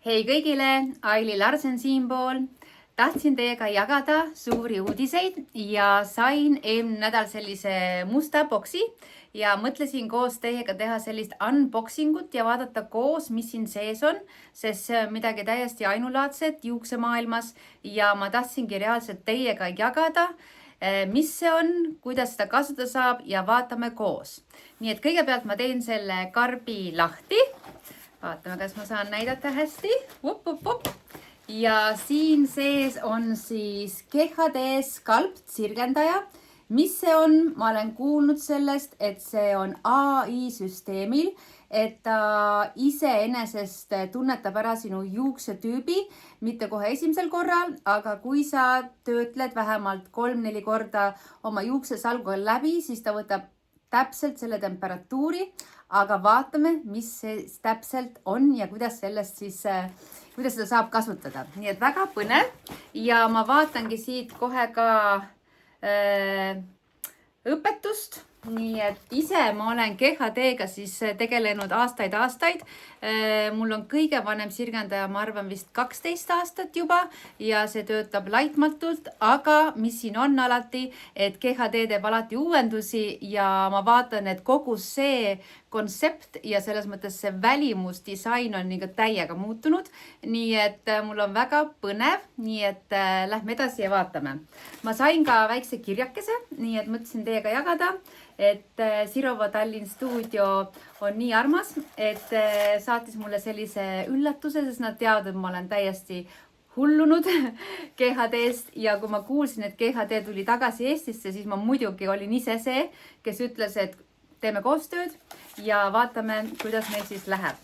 Hei kõigile, Aili Larsen siinpool. Tahtsin teiega jagada suuri uudiseid ja sain eelmine nädal sellise musta boksi ja mõtlesin koos teiega teha sellist unboxingut ja vaadata koos, mis siin sees on, sest see on midagi täiesti ainulaadset juuksemaailmas ja ma tahtsingi reaalselt teiega jagada, mis see on, kuidas seda kasutada saab ja vaatame koos. Nii et kõigepealt ma teen selle karbi lahti. Vaatame, kas ma saan näidata hästi. Ja siin sees on siis GHD Sculpt sirgendaja. Mis see on? Ma olen kuulnud sellest, et see on AI süsteemil, et ta iseenesest tunnetab ära sinu juuksetüübi, mitte kohe esimesel korral, aga kui sa töötled vähemalt 3-4 korda oma juuksesalguga läbi, siis ta võtab täpselt selle temperatuuri, aga vaatame, mis see täpselt on ja kuidas seda saab kasutada. Nii et väga põnev ja ma vaatangi siit kohe ka õpetust. Nii et ise ma olen GHD-ga siis tegelenud aastaid. Mul on kõige vanem sirgendaja, ma arvan vist 12 aastat juba ja see töötab laitmatult, aga mis siin on alati, et GHD teeb alati uuendusi ja ma vaatan, et kogu see kontsept ja selles mõttes see välimusdisain on nii täiega muutunud. Nii et mul on väga põnev, nii et lähme edasi ja vaatame. Ma sain ka väikse kirjakese, nii et mõtlesin teiega jagada, et Sirova Tallinn stuudio on nii armas, et saatis mulle sellise üllatuse, sest nad teavad, et ma olen täiesti hullunud GHD-st ja kui ma kuulsin, et GHD tuli tagasi Eestisse, siis ma muidugi olin ise see, kes ütles, et teeme koostööd ja vaatame, kuidas meil siis läheb.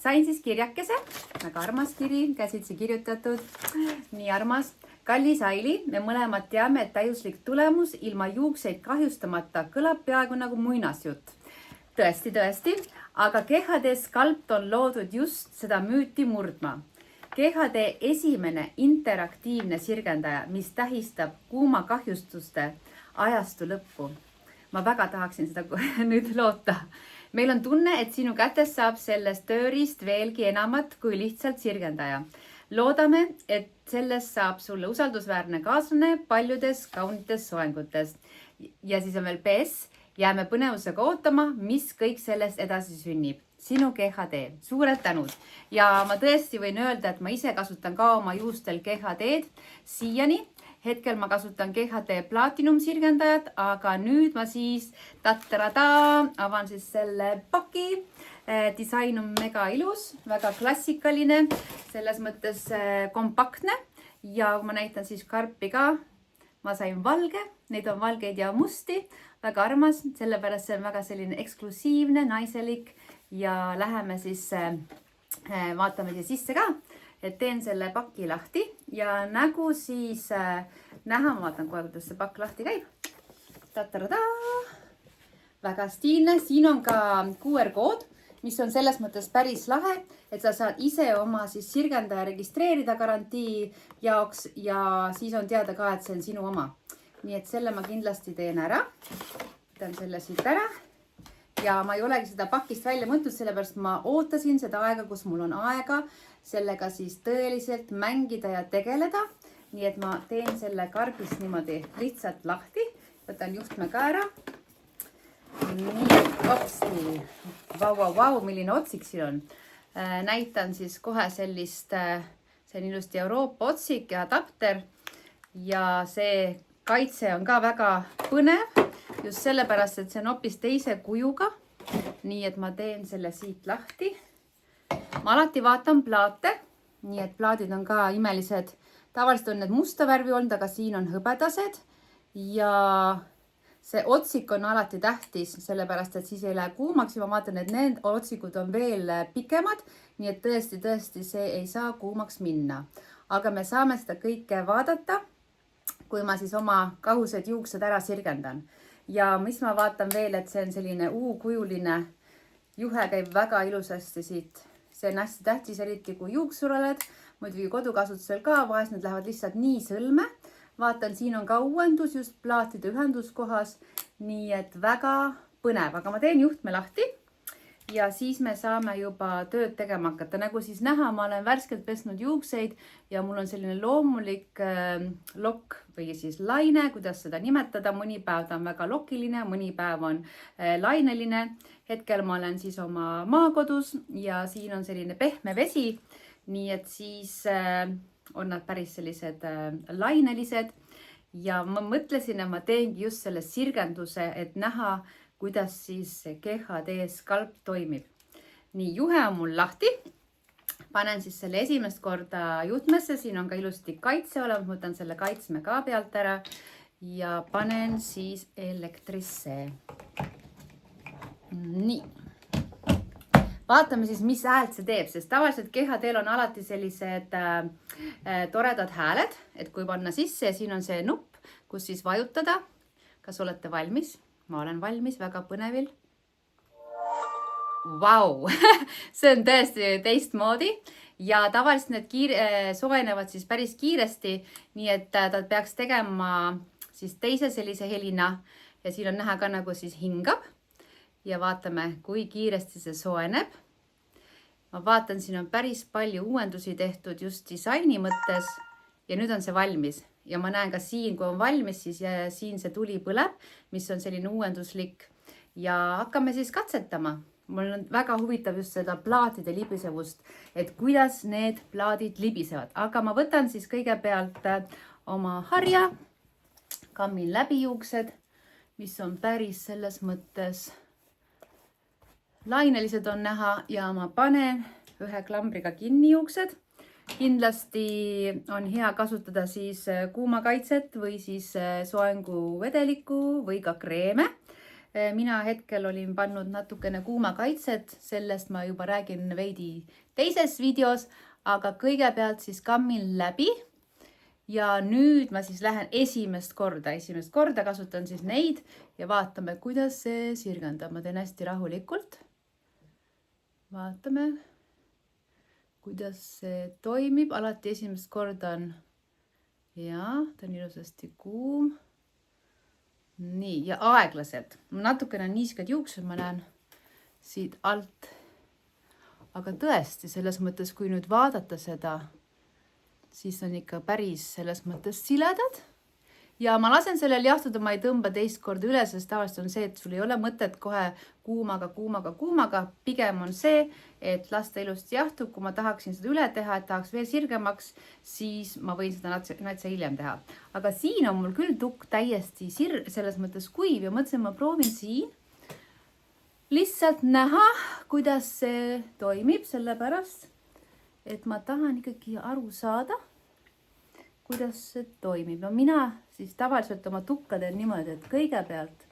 Sain siis kirjakese, väga armas kiri, käsitsi kirjutatud, nii armas. Kallis Aili, me mõlemad teame, et täiuslik tulemus ilma juukseid kahjustamata kõlab peaaegu nagu muinasjutt. Tõesti, aga GHD Sculpt on loodud just seda müüti murdma. GHD esimene interaktiivne sirgendaja, mis tähistab kuuma kahjustuste ajastu lõppu. Ma väga tahaksin seda nüüd loota. Meil on tunne, et sinu kätes saab sellest tööriist veelgi enamat kui lihtsalt sirgendaja. Loodame, et sellest saab sulle usaldusväärne kaaslane paljudes kaunites soengutes. Ja siis on veel PS. Jääme põnevusega ootama, mis kõik sellest edasi sünnib. Sinu GHD. Suured tänud. Ja ma tõesti võin öelda, et ma ise kasutan ka oma juustel GHD-d siiani. Hetkel ma kasutan GHD Platinum sirgendajat, aga nüüd ma siis avan siis selle paki. Disain on mega ilus, väga klassikaline, selles mõttes kompaktne ja kui ma näitan siis karpi ka, ma sain valge, neid on valgeid ja musti, väga armas, sellepärast see on väga selline eksklusiivne, naiselik ja läheme siis, vaatame siia sisse ka, et teen selle paki lahti ja nägu siis näha, ma vaatan kohe, kuidas see pakk lahti käib. Väga stiilne, siin on ka QR-kood, mis on selles mõttes päris lahe, et sa saad ise oma siis sirgendaja registreerida garantii jaoks ja siis on teada ka, et see on sinu oma. Nii et selle ma kindlasti teen ära. Võtan selle siit ära. Ja ma ei olegi seda pakist välja mõtnud, sellepärast ma ootasin seda aega, kus mul on aega sellega siis tõeliselt mängida ja tegeleda. Nii et ma teen selle karbist niimoodi lihtsalt lahti. Võtan juhtme ka ära. Nii, opsti. Vau, milline otsik siin on. Näitan siis kohe sellist, see on ilusti Euroopa otsik ja adapter ja see kaitse on ka väga põnev, just sellepärast, et see on hoopis teise kujuga. Nii et ma teen selle siit lahti. Ma alati vaatan plaate, nii et plaadid on ka imelised. Tavaliselt on need musta värvi olnud, aga siin on hõbedased ja see otsik on alati tähtis, sellepärast, et siis ei lähe kuumaks ja ma vaatan, et need otsikud on veel pikemad, nii et tõesti see ei saa kuumaks minna. Aga me saame seda kõike vaadata, kui ma siis oma kahused juuksed ära sirgendan. Ja mis ma vaatan veel, et see on selline U-kujuline juhe käib väga ilusasti siit. See on hästi tähtis, eriti kui juuksur oled, muidugi kodukasutusel ka, vahest need lähevad lihtsalt nii sõlme. Vaatan, siin on ka uuendus just plaatide ühenduskohas, nii et väga põnev, aga ma teen juhtme lahti ja siis me saame juba tööd tegema hakata. Nagu siis näha, ma olen värskelt pesnud juukseid ja mul on selline loomulik lokk või siis laine, kuidas seda nimetada. Mõni päev ta on väga lokiline, mõni päev on laineline. Hetkel ma olen siis oma maakodus ja siin on selline pehme vesi. Nii et siis on nad päris sellised lainelised. Ja ma mõtlesin, et ma teengi just selle sirgenduse, et näha, kuidas siis GHD skalp toimib. Nii, juhe on mul lahti. Panen siis selle esimest korda juhtmesse. Siin on ka ilusti kaitse olemas. Võtan selle kaitsme ka pealt ära ja panen siis elektrisse. Nii. Vaatame siis, mis häält see teeb, sest tavaliselt GHD-l on alati sellised toredad hääled, et kui panna sisse ja siin on see nupp, kus siis vajutada. Kas olete valmis? Ma olen valmis, väga põnevil. Vau! See on tõesti teistmoodi ja tavaliselt need soojenevad siis päris kiiresti, nii et ta peaks tegema siis teise sellise helina ja siin on näha ka nagu siis hingab ja vaatame, kui kiiresti see soojeneb. Ma vaatan, siin on päris palju uuendusi tehtud just disaini mõttes ja nüüd on see valmis. Ja ma näen ka siin, kui on valmis, siis siin see tuli põleb, mis on selline uuenduslik ja hakkame siis katsetama. Mul on väga huvitav just seda plaatide libisevust, et kuidas need plaadid libisevad. Aga ma võtan siis kõigepealt oma harja, kammin läbi juuksed, mis on päris selles mõttes lainelised on näha ja ma panen ühe klambriga kinni juuksed. Kindlasti on hea kasutada siis kuumakaitset või siis soenguvedelikku või ka kreeme. Mina hetkel olin pannud natukene kuumakaitset, sellest ma juba räägin veidi teises videos, aga kõigepealt siis kammin läbi ja nüüd ma siis lähen esimest korda kasutan siis neid ja vaatame, kuidas see sirgendab. Ma teen hästi rahulikult. Vaatame, kuidas see toimib. Alati esimest korda on ja ta on ilusasti kuum. Nii, ja aeglaselt. Natukene on niiskad juuksed, ma näen siit alt. Aga tõesti, selles mõttes, kui nüüd vaadata seda, siis on ikka päris selles mõttes siledad. Ja ma lasen sellel jahtuda, ma ei tõmba teist korda üle, sest tavaliselt on see, et sul ei ole mõtet kohe kuumaga. Pigem on see, et lasta ilusti jahtub. Kui ma tahaksin seda üle teha, et tahaks veel sirgemaks, siis ma võin seda natsa hiljem teha. Aga siin on mul küll tukk täiesti selles mõttes kuiv ja mõtlesin, ma proovin siin lihtsalt näha, kuidas see toimib, sellepärast, et ma tahan ikkagi aru saada, kuidas see toimib. No mina siis tavaliselt oma tukka teen niimoodi, et kõigepealt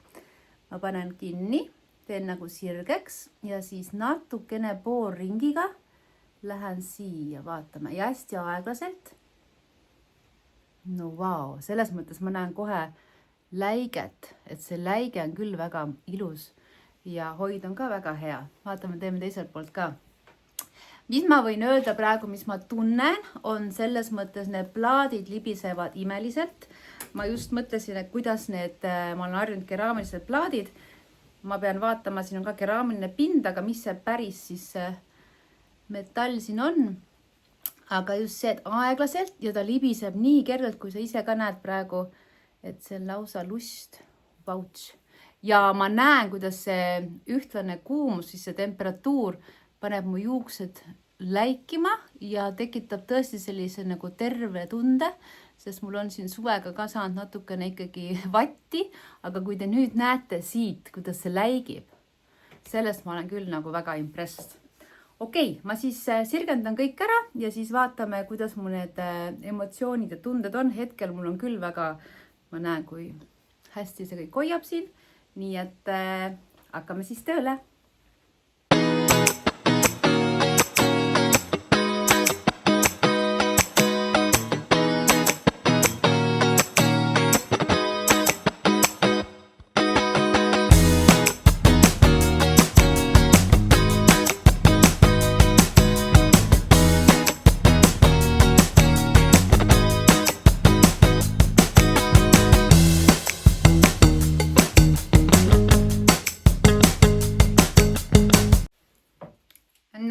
ma panen kinni, teen nagu sirgeks ja siis natukene poolringiga lähen siia, vaatame ja hästi aeglaselt. No vau, selles mõttes ma näen kohe läiget, et see läige on küll väga ilus ja hoid on ka väga hea. Vaatame, teeme teiselt poolt ka. Mis ma võin öelda praegu, mis ma tunnen, on selles mõttes need plaadid libisevad imeliselt. Ma just mõtlesin, et kuidas ma olen harjunud keraamilised plaadid. Ma pean vaatama, siin on ka keraamiline pind, aga mis see päris siis metall siin on. Aga just see, et aeglaselt ja ta libiseb nii kergelt, kui sa ise ka näed praegu, et see on lausa lust, vauts. Ja ma näen, kuidas see ühtlane kuumus, siis see temperatuur paneb mu juuksed läikima ja tekitab tõesti sellise nagu terve tunde, sest mul on siin suvega ka saanud natukene ikkagi vatti, aga kui te nüüd näete siit, kuidas see läigib, sellest ma olen küll nagu väga impressed. Okei, ma siis sirgendan kõik ära ja siis vaatame, kuidas mu need emotsioonid ja tunded on. Hetkel mul on küll väga, ma näen, kui hästi see kõik hoiab siin, nii et hakkame siis tööle.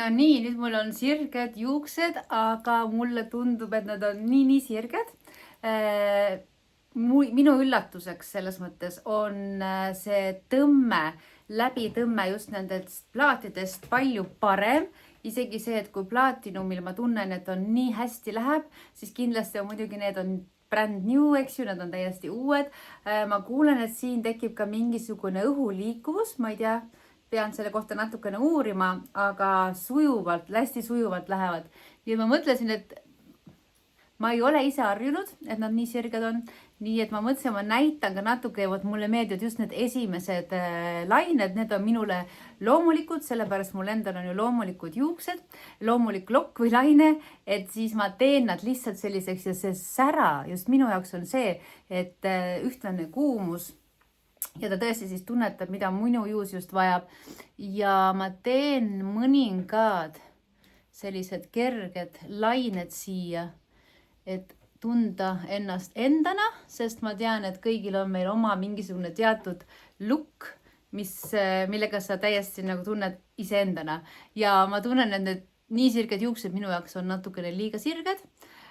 No nii, nüüd mul on sirged juuksed, aga mulle tundub, et nad on nii sirged. Minu üllatuseks selles mõttes on see läbitõmme just nendest plaatidest palju parem. Isegi see, et kui plaatinumil ma tunnen, et on nii hästi läheb, siis kindlasti on muidugi need on brand new, eks ju, nad on täiesti uued. Ma kuulen, et siin tekib ka mingisugune õhuliikuvus, ma ei tea, pean selle kohta natukene uurima, aga hästi sujuvalt lähevad. Nii et ma mõtlesin, et ma ei ole ise harjunud, et nad nii sirged on. Nii et ma mõtlesin, ma näitan ka natuke, et mulle meeldivad just need esimesed lained. Need on minule loomulikud, sellepärast mul endal on ju loomulikud juuksed, loomulik lokk või laine, et siis ma teen nad lihtsalt selliseks ja see sära just minu jaoks on see, et ühtlane kuumus ja ta tõesti siis tunnetab, mida minu juus just vajab. Ja ma teen mõningad sellised kerged lained siia, et tunda ennast endana, sest ma tean, et kõigil on meil oma mingisugune teatud look, millega sa täiesti nagu tunned iseendana. Ja ma tunnen, et need nii sirged juuksed minu jaoks on natukene liiga sirged.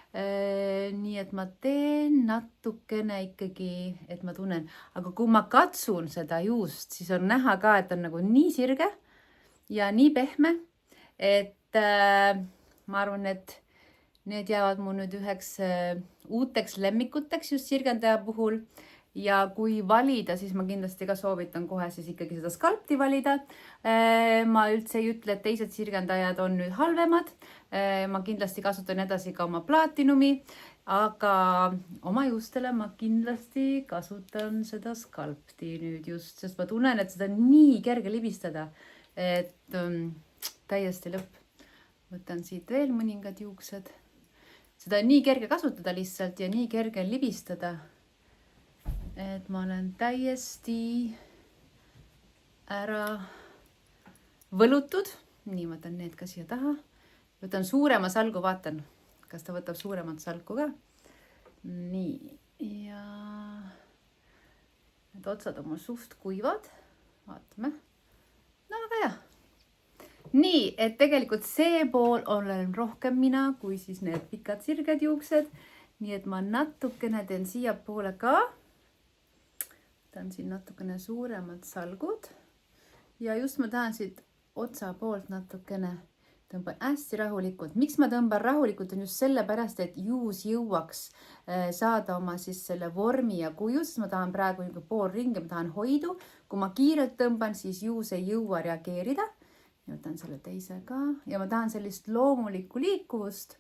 Nii et ma teen natukene ikkagi, et ma tunnen. Aga kui ma katsun seda juust, siis on näha ka, et on nagu nii sirge ja nii pehme, et ma arvan, et need jäävad mu nüüd üheks uuteks lemmikuteks just sirgendaja puhul. Ja kui valida, siis ma kindlasti ka soovitan kohe siis ikkagi seda skalpti valida. Ma üldse ei ütle, et teised sirgendajad on nüüd halvemad. Ma kindlasti kasutan edasi ka oma plaatinumi, aga oma juustele ma kindlasti kasutan seda skalpti nüüd just, sest ma tunnen, et seda on nii kerge libistada, et täiesti lõpp. Võtan siit veel mõningad juuksed. Seda on nii kerge kasutada lihtsalt ja nii kerge libistada, et ma olen täiesti ära võlutud. Nii, võtan need ka siia taha. Võtan suurema salgu, vaatan, kas ta võtab suuremat salku ka. Nii, ja need otsad on mul suht kuivad. Vaatame. No, aga jah. Nii, et tegelikult see pool olen rohkem mina, kui siis need pikad sirged juuksed. Nii et ma natukene teen siia poole ka. Võtan siin natukene suuremad salgud. Ja just ma tahan siit otsa poolt natukene tõmban hästi rahulikult. Miks ma tõmban rahulikult on just sellepärast, et juus jõuaks saada oma siis selle vormi ja kuju, sest ma tahan praegu pool ringi, ma tahan hoidu. Kui ma kiirelt tõmban, siis juus ei jõua reageerida. Võtan selle teise ka ja ma tahan sellist loomulikku liikuvust.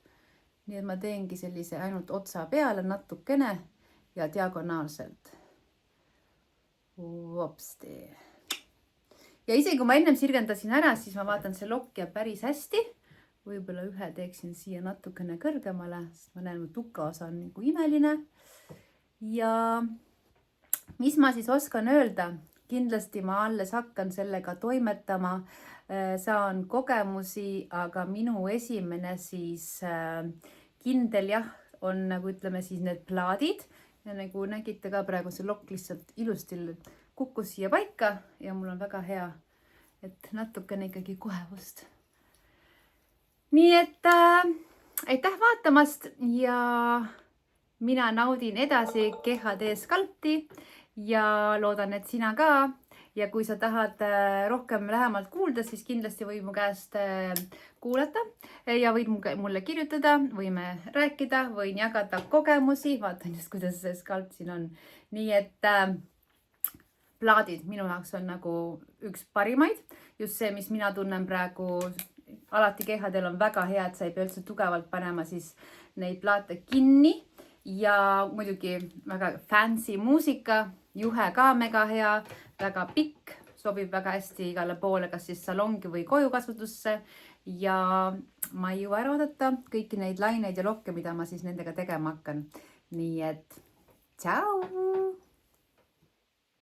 Nii et ma teengi sellise ainult otsa peale natukene ja diagonaalselt. Vopsti. Ja isegi kui ma ennem sirgendasin ära, siis ma vaatan, see lokk jääb päris hästi. Võib-olla ühe teeksin siia natukene kõrgemale, sest ma näen, mu tukaosa on nagu imeline. Ja mis ma siis oskan öelda? Kindlasti ma alles hakkan sellega toimetama. Saan kogemusi, aga minu esimene siis kindel jah, on nagu ütleme siis need plaadid. Ja nagu nägite ka praegu see lokk lihtsalt ilusti kukkus siia paika ja mul on väga hea, et natukene ikkagi kohevust. Nii et aitäh vaatamast ja mina naudin edasi GHD skalpti ja loodan, et sina ka. Ja kui sa tahad rohkem lähemalt kuulda, siis kindlasti võid mu käest kuulata ja võid mulle kirjutada, võime rääkida, võin jagada kogemusi, vaatan just, kuidas see skalp siin on. Nii et plaadid minu jaoks on nagu üks parimaid, just see, mis mina tunnen praegu, alati GHD-l on väga hea, et sa ei pea üldse tugevalt panema siis neid plaate kinni ja muidugi väga fancy muusika, juhe ka mega hea, väga pikk, sobib väga hästi igale poole, kas siis salongi või kojukasutusse ja ma ei jõua ära oodata kõiki neid laineid ja lokke, mida ma siis nendega tegema hakkan. Nii et tšau!